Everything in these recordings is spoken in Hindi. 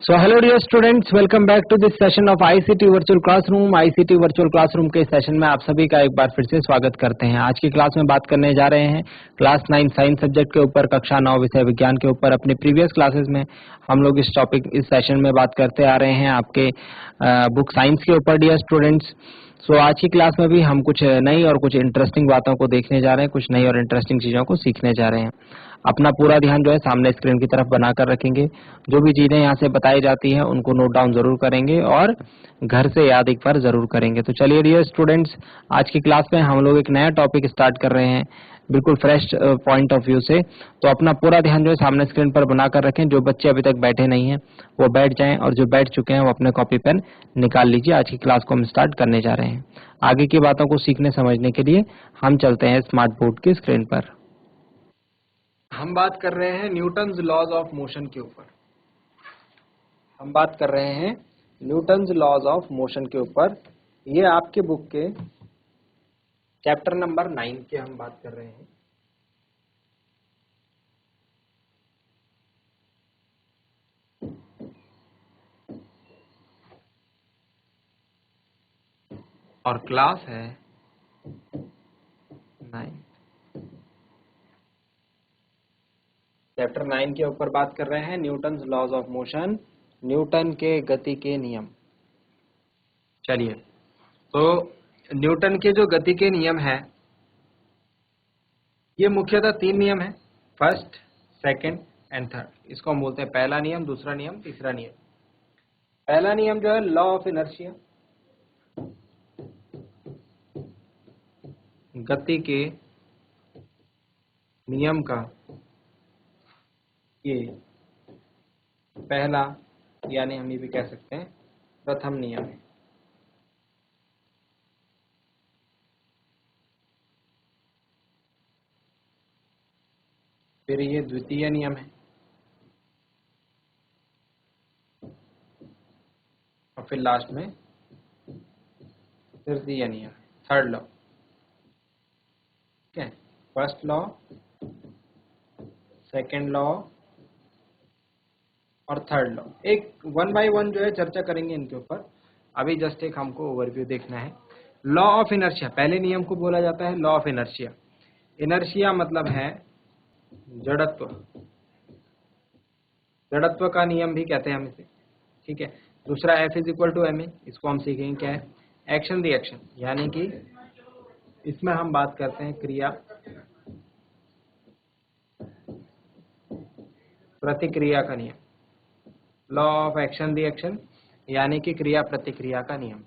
So hello dear students, welcome back to this session of ICT Virtual Classroom। ICT Virtual Classroom के सेशन में आप सभी का एक बार फिर से स्वागत करते हैं। आज की क्लास में बात करने जा रहे हैं क्लास 9 साइंस सब्जेक्ट के ऊपर, कक्षा 9 विषय विज्ञान के ऊपर। अपने प्रीवियस क्लासेस में हम लोग इस सेशन में बात करते आ रहे हैं आपके बुक साइंस के ऊपर डियर स्टूडेंट्स। सो आज की क्लास में भी हम कुछ नई और कुछ इंटरेस्टिंग बातों को देखने जा रहे हैं, कुछ नई और इंटरेस्टिंग चीजों को सीखने जा रहे हैं। अपना पूरा ध्यान जो है सामने स्क्रीन की तरफ बनाकर रखेंगे। जो भी चीजें यहाँ से बताई जाती हैं उनको नोट डाउन जरूर करेंगे और घर से याद एक बार जरूर करेंगे। तो चलिए डियर स्टूडेंट्स, आज की क्लास में हम लोग एक नया टॉपिक स्टार्ट कर रहे हैं बिल्कुल फ्रेश पॉइंट ऑफ व्यू से। तो अपना पूरा ध्यान जो है सामने स्क्रीन पर बनाकर रखें। जो बच्चे अभी तक बैठे नहीं हैं वो बैठ जाएं और जो बैठ चुके हैं वो अपने कॉपी पेन निकाल लीजिए। आज की क्लास को हम स्टार्ट करने जा रहे हैं। आगे की बातों को सीखने समझने के लिए हम चलते हैं स्मार्ट बोर्ड की स्क्रीन पर। हम बात कर रहे हैं न्यूटन्स लॉज ऑफ मोशन के ऊपर। हम बात कर रहे हैं न्यूटन्स लॉज ऑफ मोशन के ऊपर। ये आपके बुक के चैप्टर नंबर 9 के हम बात कर रहे हैं। और क्लास है 9। चैप्टर 9 के ऊपर बात कर रहे हैं Newton's laws of motion, Newton के गति के नियम। चलिए, तो न्यूटन के जो गति के नियम है ये मुख्यतः 3 नियम है, फर्स्ट, सेकंड एंड थर्ड। इसको हम बोलते हैं पहला नियम, दूसरा नियम, तीसरा नियम। पहला नियम जो है लॉ ऑफ इनर्शिया, गति के नियम का ये पहला, यानी हम ये भी कह सकते हैं प्रथम नियम है। फिर ये द्वितीय नियम है और फिर लास्ट में तृतीय नियम, थर्ड लॉ। ठीक है, फर्स्ट लॉ, सेकंड लॉ और थर्ड लॉ। एक वन बाय वन जो है चर्चा करेंगे इनके ऊपर। अभी जस्ट एक हमको ओवरव्यू देखना है। लॉ ऑफ इनर्शिया, पहले नियम को बोला जाता है लॉ ऑफ इनर्शिया। इनर्शिया मतलब है जड़त्व, जड़त्व का नियम भी कहते हैं हम इसे। ठीक है, दूसरा F is equal to M A, इसको हम सीखेंगे क्या है, एक्शन रिएक्शन, यानी कि इसमें हम बात करते हैं क्रिया प्रतिक्रिया का नियम। लॉ ऑफ एक्शन रिएक्शन यानी कि क्रिया प्रतिक्रिया का नियम।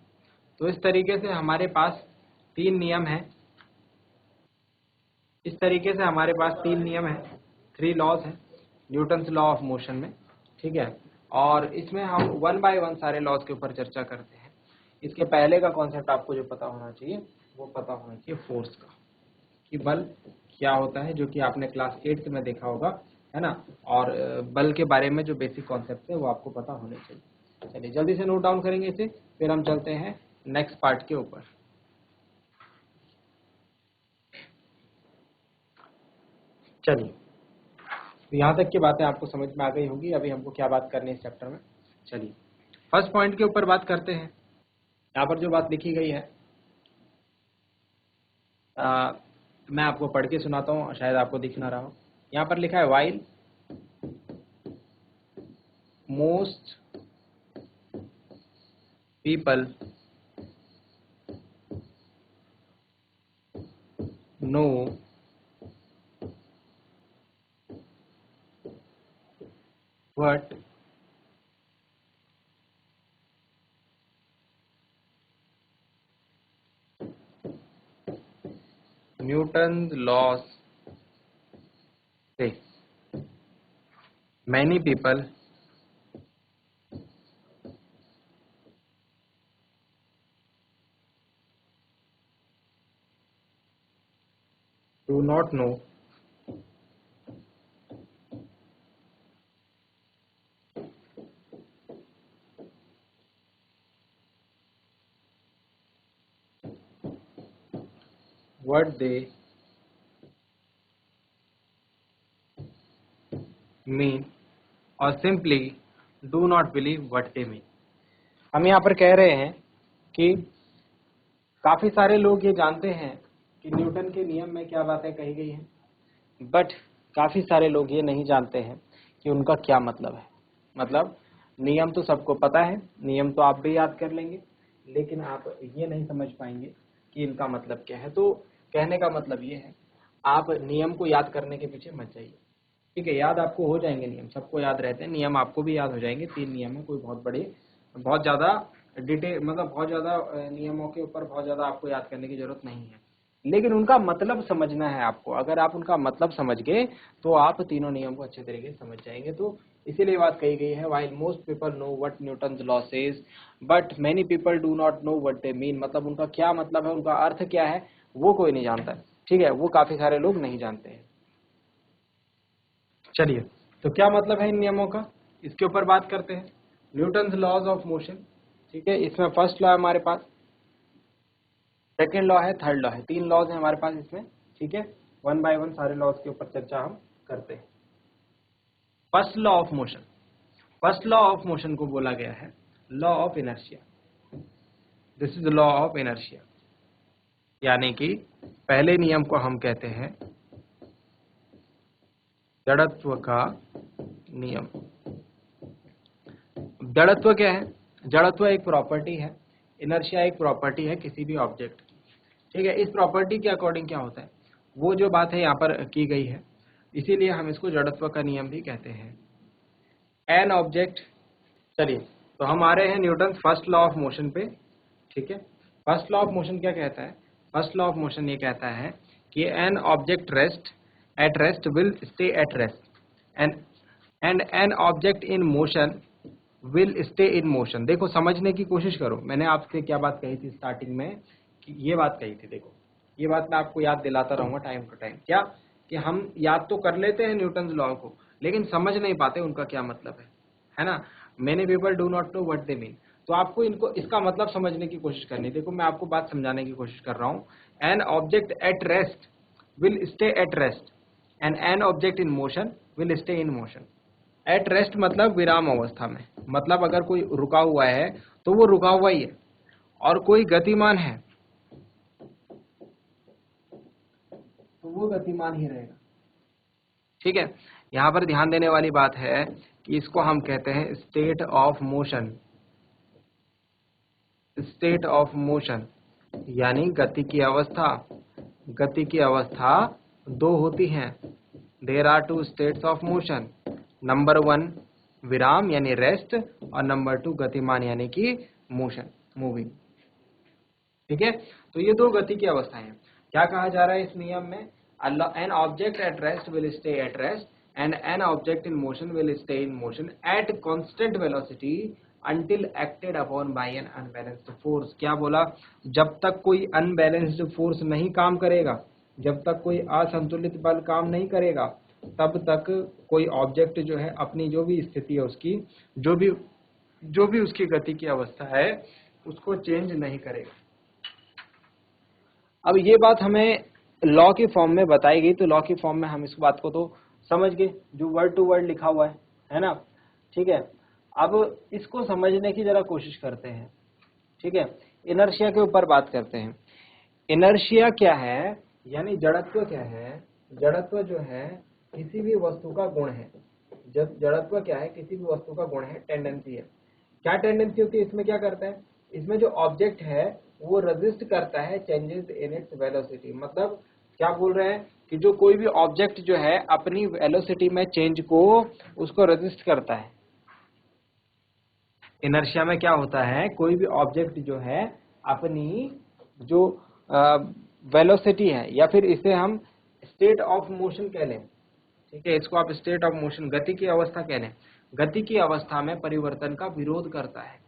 तो इस तरीके से हमारे पास 3 नियम है। इस तरीके से हमारे पास 3 नियम है, 3 लॉज है न्यूटन्स लॉ ऑफ मोशन में। ठीक है, और इसमें हम वन बाय वन सारे लॉज के ऊपर चर्चा करते हैं। इसके पहले का कॉन्सेप्ट आपको जो पता होना चाहिए वो पता होना चाहिए फोर्स का, कि बल क्या होता है, जो कि आपने क्लास 8 में देखा होगा, है ना। और बल के बारे में जो बेसिक कॉन्सेप्ट है वो आपको पता होने चाहिए। चलिए जल्दी से नोट डाउन करेंगे इसे, फिर हम चलते हैं नेक्स्ट पार्ट के ऊपर। चलिए, तो यहाँ तक की बातें आपको समझ में आ गई होगी। अभी हमको क्या बात करनी है इस चैप्टर में। चलिए फर्स्ट पॉइंट के ऊपर बात करते हैं। यहाँ पर जो बात लिखी गई है मैं आपको पढ़ के सुनाता हूँ, शायद आपको दिख ना रहा हो। यहाँ पर लिखा है while most people know what Newton's laws say. Many people do not know what they mean or simply do not believe what they mean. हम यहाँ पर कह रहे हैं कि काफी सारे लोग ये जानते हैं कि न्यूटन के नियम में क्या बातें कही गई हैं, बट काफी सारे लोग ये नहीं जानते हैं कि उनका क्या मतलब है। मतलब नियम तो सबको पता है, नियम तो आप भी याद कर लेंगे, लेकिन आप ये नहीं समझ पाएंगे कि इनका मतलब क्या है। तो कहने का मतलब ये है, आप नियम को याद करने के पीछे मत जाइए, ठीक है। याद आपको हो जाएंगे, नियम सबको याद रहते हैं, नियम आपको भी याद हो जाएंगे। 3 नियम है, कोई बहुत ज़्यादा डिटेल, मतलब बहुत ज़्यादा नियमों के ऊपर बहुत ज़्यादा आपको याद करने की जरूरत नहीं है, लेकिन उनका मतलब समझना है आपको। अगर आप उनका मतलब समझ गए तो आप तीनों नियम को अच्छे तरीके से समझ जाएंगे। तो इसीलिए बात कही गई है, while most people know what Newton's law says but many people do not know what they mean. मतलब उनका क्या मतलब है, उनका अर्थ क्या है, वो कोई नहीं जानता, ठीक है। वो काफी सारे लोग नहीं जानते हैं। चलिए, तो क्या मतलब है इन नियमों का, इसके ऊपर बात करते हैं। न्यूटन्स लॉज ऑफ मोशन, ठीक है। इसमें फर्स्ट लॉ है हमारे पास, सेकेंड लॉ है, थर्ड लॉ है, 3 लॉज है हमारे पास इसमें, ठीक है। वन बाय वन सारे लॉज के ऊपर चर्चा हम करते हैं। First law of motion, first law of motion को बोला गया है law of inertia. This is law of inertia, यानी कि पहले नियम को हम कहते हैं जड़त्व का नियम। जड़त्व क्या है, जड़त्व एक प्रॉपर्टी है, इनर्शिया एक प्रॉपर्टी है किसी भी ऑब्जेक्ट की, ठीक है। इस प्रॉपर्टी के अकॉर्डिंग क्या होता है, वो जो बात है यहाँ पर की गई है, इसीलिए हम इसको जड़त्व का नियम भी कहते हैं। एन ऑब्जेक्ट, चलिए, तो हम आ रहे हैं Newton first law of motion पे, ठीक है। फर्स्ट लॉ ऑफ मोशन क्या कहता है, फर्स्ट लॉ ऑफ मोशन ये कहता है कि an object at rest will stay at rest and an object in motion will stay in motion. देखो, समझने की कोशिश करो, मैंने आपसे क्या बात कही थी स्टार्टिंग में, कि ये बात कही थी। देखो, ये बात मैं आपको याद दिलाता रहूंगा टाइम टू टाइम, क्या कि हम याद तो कर लेते हैं न्यूटन्स लॉ को, लेकिन समझ नहीं पाते उनका क्या मतलब है ना। Many people do not know what they mean. तो आपको इनको इसका मतलब समझने की कोशिश करनी है। देखो, मैं आपको बात समझाने की कोशिश कर रहा हूँ। An object at rest will stay at rest and an object in motion will stay in motion. At rest मतलब विराम अवस्था में, मतलब अगर कोई रुका हुआ है तो वो रुका हुआ ही है, और कोई गतिमान है तो वो गतिमान ही रहेगा, ठीक है। यहाँ पर ध्यान देने वाली बात है कि इसको हम कहते हैं state of motion. State of motion यानी गति की अवस्था। गति की अवस्था 2 होती हैं। There are 2 states of motion, number 1 विराम यानी रेस्ट, और नंबर 2 गतिमान यानी कि मोशन, मूविंग, ठीक है। तो ये 2 गति की अवस्थाएं हैं। क्या कहा जा रहा है इस नियम में, an object at rest will stay at rest and an object in motion will stay in motion at constant velocity until acted upon by an unbalanced force। क्या बोला, जब तक कोई अनबैलेंस्ड फोर्स नहीं काम करेगा, जब तक कोई असंतुलित बल काम नहीं करेगा, तब तक कोई ऑब्जेक्ट जो है अपनी जो भी स्थिति है उसकी, जो भी उसकी गति की अवस्था है उसको चेंज नहीं करेगा। अब ये बात हमें लॉ की फॉर्म में बताई गई, तो लॉ की फॉर्म में हम इस बात को तो समझ गए, जो वर्ड टू वर्ड लिखा हुआ है ना, ठीक है। अब इसको समझने की जरा कोशिश करते हैं, ठीक है। इनर्शिया के ऊपर बात करते हैं। इनर्शिया क्या है, यानी जड़त्व क्या है। जड़त्व जो है किसी भी वस्तु का गुण है। जब जड़त्व क्या है, किसी भी वस्तु का गुण है, टेंडेंसी है। क्या टेंडेंसी होती है, इसमें क्या करता है, इसमें जो ऑब्जेक्ट है वो रेजिस्ट करता है चेंजेस इन इट्स वेलोसिटी। मतलब क्या बोल रहे हैं कि जो कोई भी ऑब्जेक्ट जो है अपनी वेलोसिटी में चेंज को उसको रेजिस्ट करता है। इनर्शिया में क्या होता है, कोई भी ऑब्जेक्ट जो है अपनी जो वेलोसिटी है, या फिर इसे हम स्टेट ऑफ मोशन कह लें, ठीक है। इसको आप स्टेट ऑफ मोशन, गति की अवस्था कह लें, गति की अवस्था में परिवर्तन का विरोध करता है।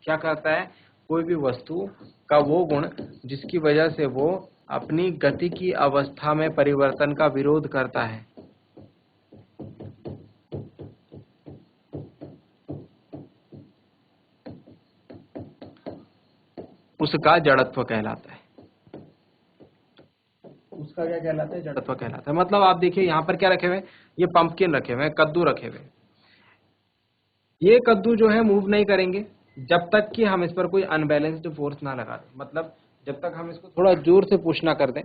क्या करता है, कोई भी वस्तु का वो गुण जिसकी वजह से वो अपनी गति की अवस्था में परिवर्तन का विरोध करता है, उसका जड़त्व कहलाता है। उसका क्या कहलाता है, जड़त्व कहलाता है। मतलब आप देखिए यहाँ पर क्या रखे हुए हैं, ये पंपकिन रखे हुए हैं, कद्दू रखे हुए हैं। ये कद्दू जो है मूव नहीं करेंगे जब तक कि हम इस पर कोई अनबैलेंस्ड फोर्स ना लगा दें। मतलब जब तक हम इसको थोड़ा जोर से पुश ना कर दें,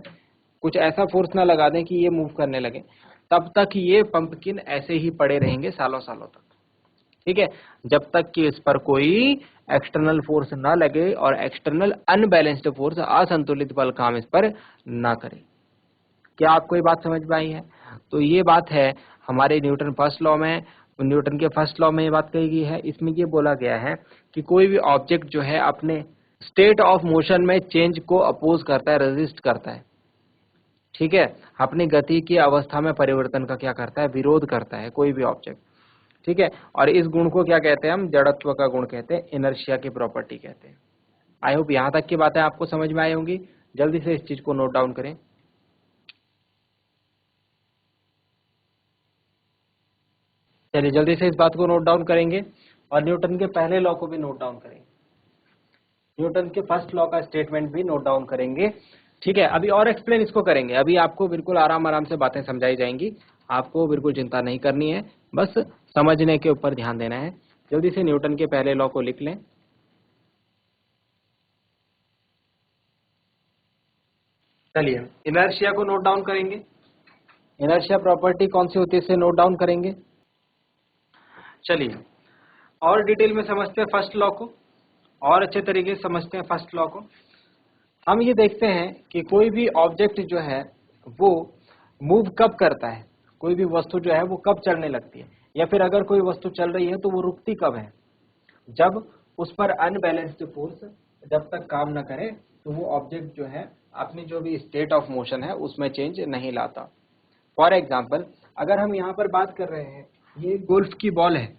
कुछ ऐसा फोर्स ना लगा दें कि ये मूव करने लगे, तब तक ये पंपकिन ऐसे ही पड़े रहेंगे सालों सालों तक। ठीक है, जब तक कि इस पर कोई एक्सटर्नल फोर्स ना लगे और एक्सटर्नल अनबैलेंस्ड फोर्स, असंतुलित बल काम इस पर ना करे। क्या आपको ये बात समझ में आई है? तो ये बात है हमारे न्यूटन फर्स्ट लॉ में, न्यूटन के फर्स्ट लॉ में ये बात कही गई है। इसमें ये बोला गया है कि कोई भी ऑब्जेक्ट जो है अपने स्टेट ऑफ मोशन में चेंज को अपोज करता है, रेजिस्ट करता है। ठीक है, अपनी गति की अवस्था में परिवर्तन का क्या करता है, विरोध करता है कोई भी ऑब्जेक्ट। ठीक है, और इस गुण को क्या कहते हैं हम, जड़त्व का गुण कहते हैं, इनर्शिया की प्रॉपर्टी कहते हैं। आई होप यहां तक की बातें आपको समझ में आई होंगी। जल्दी से इस चीज को नोट डाउन करें। चलिए जल्दी से इस बात को नोट डाउन करेंगे और न्यूटन के पहले लॉ को भी नोट डाउन करेंगे, न्यूटन के फर्स्ट लॉ का स्टेटमेंट भी नोट डाउन करेंगे। ठीक है, अभी और एक्सप्लेन इसको करेंगे। अभी आपको बिल्कुल आराम आराम से बातें समझाई जाएंगी, आपको बिल्कुल चिंता नहीं करनी है, बस समझने के ऊपर ध्यान देना है। जल्दी से न्यूटन के पहले लॉ को लिख लें। चलिए इनर्शिया को नोट डाउन करेंगे। इनर्शिया प्रॉपर्टी कौन सी होती है, इसे नोट डाउन करेंगे। चलिए और डिटेल में समझते हैं फर्स्ट लॉ को, और अच्छे तरीके से समझते हैं फर्स्ट लॉ को। हम ये देखते हैं कि कोई भी ऑब्जेक्ट जो है वो मूव कब करता है, कोई भी वस्तु जो है वो कब चलने लगती है, या फिर अगर कोई वस्तु चल रही है तो वो रुकती कब है, जब उस पर अनबैलेंस्ड फोर्स जब तक काम न करे तो वो ऑब्जेक्ट जो है अपनी जो भी स्टेट ऑफ मोशन है उसमें चेंज नहीं लाता। फॉर एग्जाम्पल अगर हम यहाँ पर बात कर रहे हैं, ये गोल्फ की बॉल है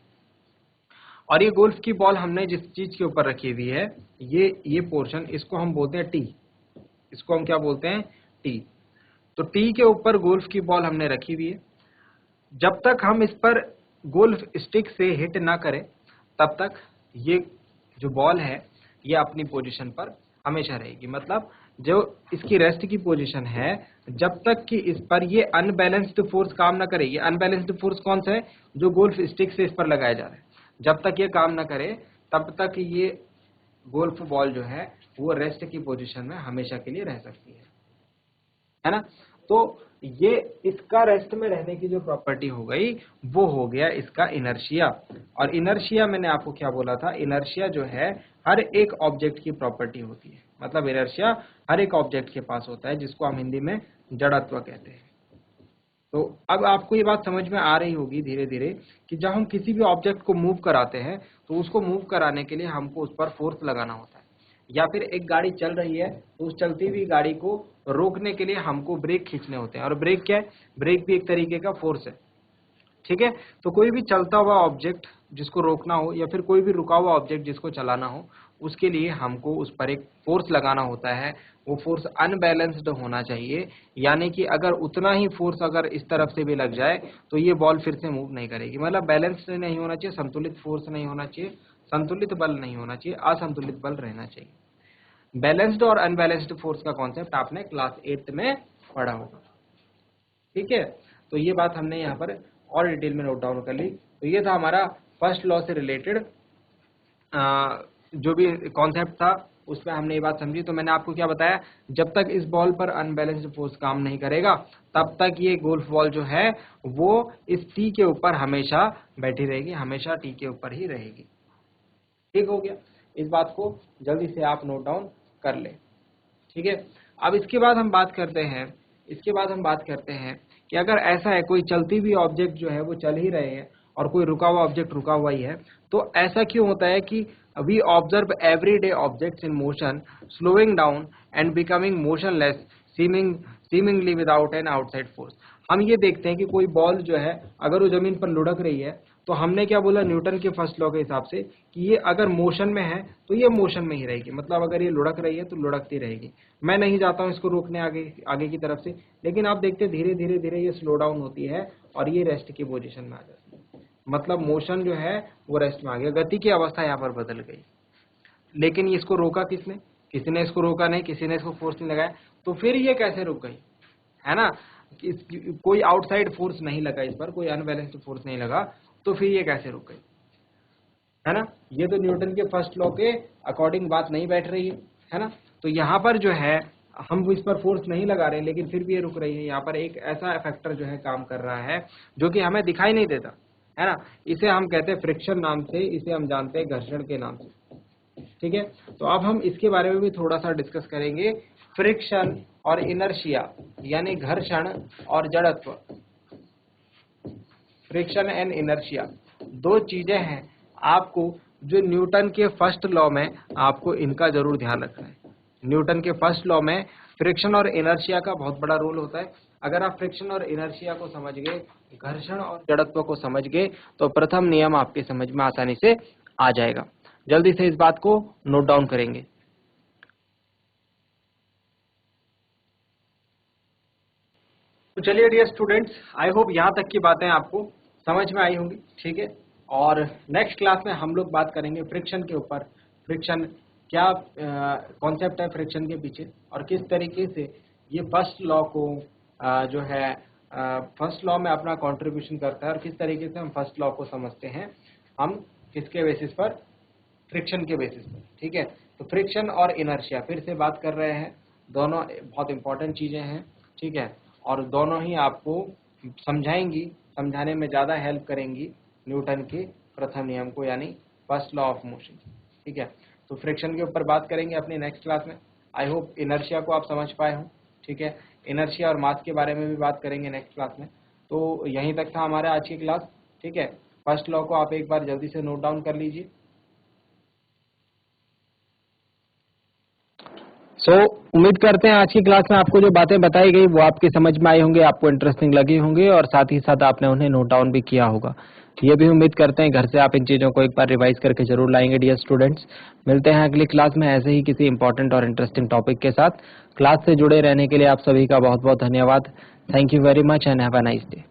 और ये गोल्फ की बॉल हमने जिस चीज के ऊपर रखी हुई है, ये पोर्शन, इसको हम बोलते हैं टी, इसको हम क्या बोलते हैं, टी। तो टी के ऊपर गोल्फ की बॉल हमने रखी हुई है, जब तक हम इस पर गोल्फ स्टिक से हिट ना करें तब तक ये जो बॉल है ये अपनी पोजीशन पर हमेशा रहेगी। मतलब जो इसकी रेस्ट की पोजीशन है, जब तक कि इस पर ये अनबैलेंस्ड फोर्स काम ना करे, ये अनबैलेंस्ड फोर्स कौन सा है, जो गोल्फ स्टिक से इस पर लगाया जा रहा है, जब तक ये काम ना करे तब तक ये गोल्फ बॉल जो है वो रेस्ट की पोजीशन में हमेशा के लिए रह सकती है ना। तो ये इसका रेस्ट में रहने की जो प्रॉपर्टी हो गई वो हो गया इसका इनर्शिया। और इनर्शिया मैंने आपको क्या बोला था, इनर्शिया जो है हर एक ऑब्जेक्ट की प्रॉपर्टी होती है। मतलब इनर्शिया हर एक ऑब्जेक्ट के पास होता है, जिसको हम हिंदी में जड़त्व कहते हैं। तो अब आपको ये बात समझ में आ रही होगी धीरे धीरे कि जब हम किसी भी ऑब्जेक्ट को मूव कराते हैं तो उसको मूव कराने के लिए हमको उस पर फोर्स लगाना होता है, या फिर एक गाड़ी चल रही है तो उस चलती हुई गाड़ी को रोकने के लिए हमको ब्रेक खींचने होते हैं। और ब्रेक क्या है, ब्रेक भी एक तरीके का फोर्स है। ठीक है, तो कोई भी चलता हुआ ऑब्जेक्ट जिसको रोकना हो या फिर कोई भी रुका हुआ ऑब्जेक्ट जिसको चलाना हो, उसके लिए हमको उस पर एक फोर्स लगाना होता है। वो फोर्स अनबैलेंस्ड होना चाहिए, यानी कि अगर उतना ही फोर्स अगर इस तरफ से भी लग जाए तो ये बॉल फिर से मूव नहीं करेगी। मतलब बैलेंस्ड नहीं होना चाहिए, संतुलित फोर्स नहीं होना चाहिए, संतुलित बल नहीं होना चाहिए, असंतुलित बल रहना चाहिए। बैलेंस्ड और अनबैलेंस्ड फोर्स का कॉन्सेप्ट आपने क्लास 8 में पढ़ा होगा। ठीक है, तो ये बात हमने यहाँ पर और डिटेल में नोट डाउन कर ली। तो ये था हमारा फर्स्ट लॉ से रिलेटेड जो भी कॉन्सेप्ट था, उसमें हमने ये बात समझी। तो मैंने आपको क्या बताया, जब तक इस बॉल पर अनबैलेंस्ड फोर्स काम नहीं करेगा तब तक ये गोल्फ बॉल जो है वो इस टी के ऊपर हमेशा बैठी रहेगी, हमेशा टी के ऊपर ही रहेगी। ठीक हो गया, इस बात को जल्दी से आप नोट डाउन कर ले। ठीक है, अब इसके बाद हम बात करते हैं, इसके बाद हम बात करते हैं कि अगर ऐसा है कोई चलती हुई ऑब्जेक्ट जो है वो चल ही रहे हैं और कोई रुका हुआ ऑब्जेक्ट रुका हुआ ही है, तो ऐसा क्यों होता है कि we observe everyday objects in motion slowing down and becoming motionless seemingly without an outside force. हम ये देखते हैं कि कोई बॉल जो है अगर वो जमीन पर लुढ़क रही है, तो हमने क्या बोला न्यूटन के फर्स्ट लॉ के हिसाब से कि ये अगर मोशन में है तो ये मोशन में ही रहेगी। मतलब अगर ये लुढ़क रही है तो लुढ़कती रहेगी। मैं नहीं जाता हूँ इसको रोकने आगे आगे की तरफ से, लेकिन आप देखते धीरे धीरे धीरे ये स्लो डाउन होती है और ये रेस्ट की पोजीशन में आ जाती है। मतलब मोशन जो है वो रेस्ट में आ गया, गति की अवस्था यहाँ पर बदल गई। लेकिन इसको रोका किसने, किसी ने इसको रोका नहीं, किसी ने इसको फोर्स नहीं लगाया, तो फिर ये कैसे रुक गई, है ना। कोई आउटसाइड फोर्स नहीं लगा इस पर, कोई अनबैलेंस्ड फोर्स नहीं लगा, तो फिर ये कैसे रुक गई। है ना। ये तो न्यूटन के फर्स्ट लॉ के अकॉर्डिंग बात नहीं बैठ रही है ना। तो यहाँ पर जो है हम इस पर फोर्स नहीं लगा रहे हैं, लेकिन फिर भी ये रुक रही है। यहाँ पर एक ऐसा फैक्टर जो है काम कर रहा है जो कि हमें दिखाई नहीं देता, है ना। इसे हम कहते हैं फ्रिक्शन नाम से, इसे हम जानते हैं घर्षण के नाम से, ठीक है। तो अब हम इसके बारे में भी थोड़ा सा डिस्कस करेंगे। फ्रिक्शन और इनर्शिया यानी घर्षण और जड़त्व, फ्रिक्शन एंड इनर्शिया दो चीजें हैं आपको जो न्यूटन के फर्स्ट लॉ में आपको इनका जरूर ध्यान रखना है। न्यूटन के फर्स्ट लॉ में फ्रिक्शन और इनर्शिया का बहुत बड़ा रोल होता है। अगर आप फ्रिक्शन और इनर्शिया को समझ गए, घर्षण और जड़त्व को समझ गए, तो प्रथम नियम आपके समझ में आसानी से आ जाएगा। जल्दी से इस बात को नोट डाउन करेंगे। तो चलिए डियर स्टूडेंट्स, आई होप यहाँ तक की बातें आपको समझ में आई होंगी, ठीक है। और नेक्स्ट क्लास में हम लोग बात करेंगे फ्रिक्शन के ऊपर। फ्रिक्शन क्या कॉन्सेप्ट है फ्रिक्शन के पीछे, और किस तरीके से ये फर्स्ट लॉ को जो है फर्स्ट लॉ में अपना कंट्रीब्यूशन करता है, और किस तरीके से हम फर्स्ट लॉ को समझते हैं, हम किसके बेसिस पर, फ्रिक्शन के बेसिस पर, ठीक है। तो फ्रिक्शन और इनर्शिया फिर से बात कर रहे हैं, दोनों बहुत इंपॉर्टेंट चीजें हैं, ठीक है। और दोनों ही आपको समझाएंगी, समझाने में ज़्यादा हेल्प करेंगी न्यूटन के प्रथम नियम को, यानी फर्स्ट लॉ ऑफ मोशन, ठीक है। तो फ्रिक्शन के ऊपर बात करेंगे अपनी नेक्स्ट क्लास में। आई होप इनर्शिया को आप समझ पाए हो, ठीक है। इनर्शिया और मास के बारे में भी बात करेंगे नेक्स्ट क्लास में। तो यहीं तक था हमारा आज की क्लास, ठीक है। फर्स्ट लॉ को आप एक बार जल्दी से नोट डाउन कर लीजिए। उम्मीद करते हैं आज की क्लास में आपको जो बातें बताई गई वो आपकी समझ में आई होंगी, आपको इंटरेस्टिंग लगी होंगी, और साथ ही साथ आपने उन्हें नोट डाउन भी किया होगा। ये भी उम्मीद करते हैं घर से आप इन चीज़ों को एक बार रिवाइज करके जरूर लाएंगे डियर स्टूडेंट्स। मिलते हैं अगली क्लास में ऐसे ही किसी इंपॉर्टेंट और इंटरेस्टिंग टॉपिक के साथ। क्लास से जुड़े रहने के लिए आप सभी का बहुत बहुत धन्यवाद। Thank you very much and have a nice day.